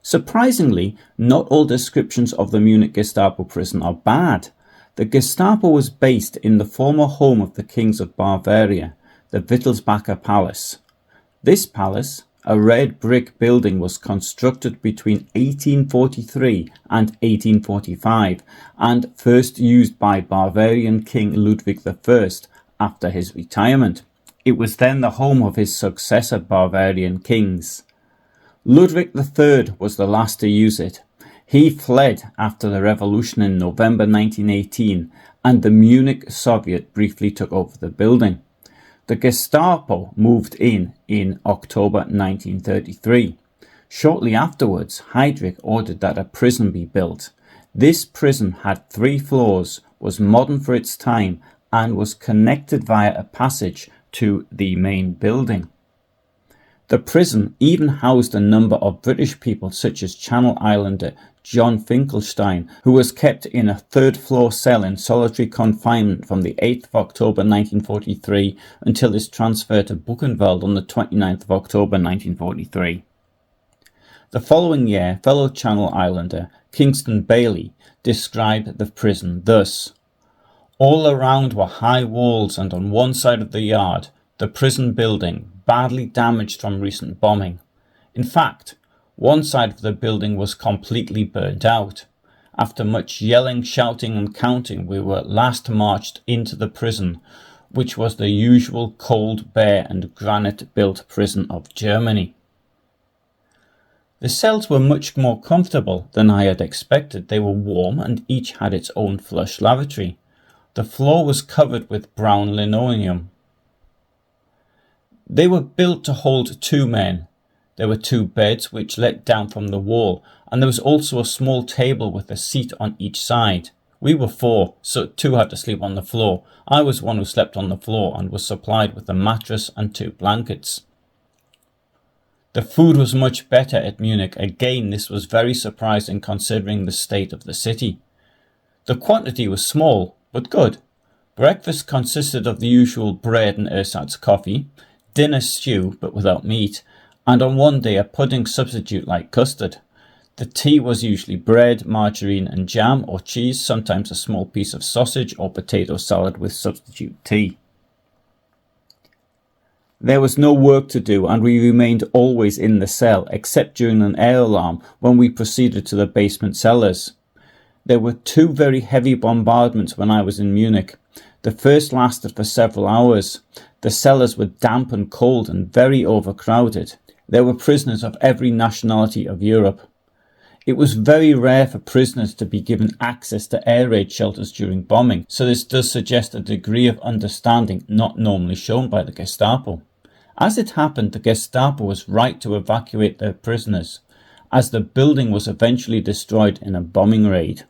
Surprisingly, not all descriptions of the Munich Gestapo prison are bad. The Gestapo was based in the former home of the kings of Bavaria, the Wittelsbacher Palace. This palace, a red brick building, was constructed between 1843 and 1845 and first used by Bavarian King Ludwig I after his retirement. It was then the home of his successor Bavarian kings. Ludwig III was the last to use it. He fled after the revolution in November 1918 and the Munich Soviet briefly took over the building. The Gestapo moved in October 1933. Shortly afterwards, Heydrich ordered that a prison be built. This prison had 3 floors, was modern for its time, and was connected via a passage to the main building. The prison even housed a number of British people such as Channel Islander John Finkelstein, who was kept in a 3rd-floor cell in solitary confinement from the 8th of October 1943 until his transfer to Buchenwald on the 29th of October 1943. The following year, fellow Channel Islander Kingston Bailey described the prison thus: "All around were high walls, and on one side of the yard, the prison building, badly damaged from recent bombing. In fact, one side of the building was completely burnt out. After much yelling, shouting and counting, we were at last marched into the prison, which was the usual cold, bare and granite-built prison of Germany. The cells were much more comfortable than I had expected. They were warm and each had its own flush lavatory. The floor was covered with brown linoleum. They were built to hold 2 men. There were 2 beds which let down from the wall, and there was also a small table with a seat on each side. We were 4, so 2 had to sleep on the floor. I was one who slept on the floor and was supplied with a mattress and 2 blankets. The food was much better at Munich. Again, this was very surprising considering the state of the city. The quantity was small, but good. Breakfast consisted of the usual bread and ersatz coffee, dinner stew but without meat, and on one day a pudding substitute like custard. The tea was usually bread, margarine and jam or cheese, sometimes a small piece of sausage or potato salad with substitute tea. There was no work to do and we remained always in the cell, except during an air alarm when we proceeded to the basement cellars. There were 2 very heavy bombardments when I was in Munich. The first lasted for several hours. The cellars were damp and cold and very overcrowded. There were prisoners of every nationality of Europe. It was very rare for prisoners to be given access to air raid shelters during bombing, so this does suggest a degree of understanding not normally shown by the Gestapo. As it happened, the Gestapo was right to evacuate their prisoners, as the building was eventually destroyed in a bombing raid.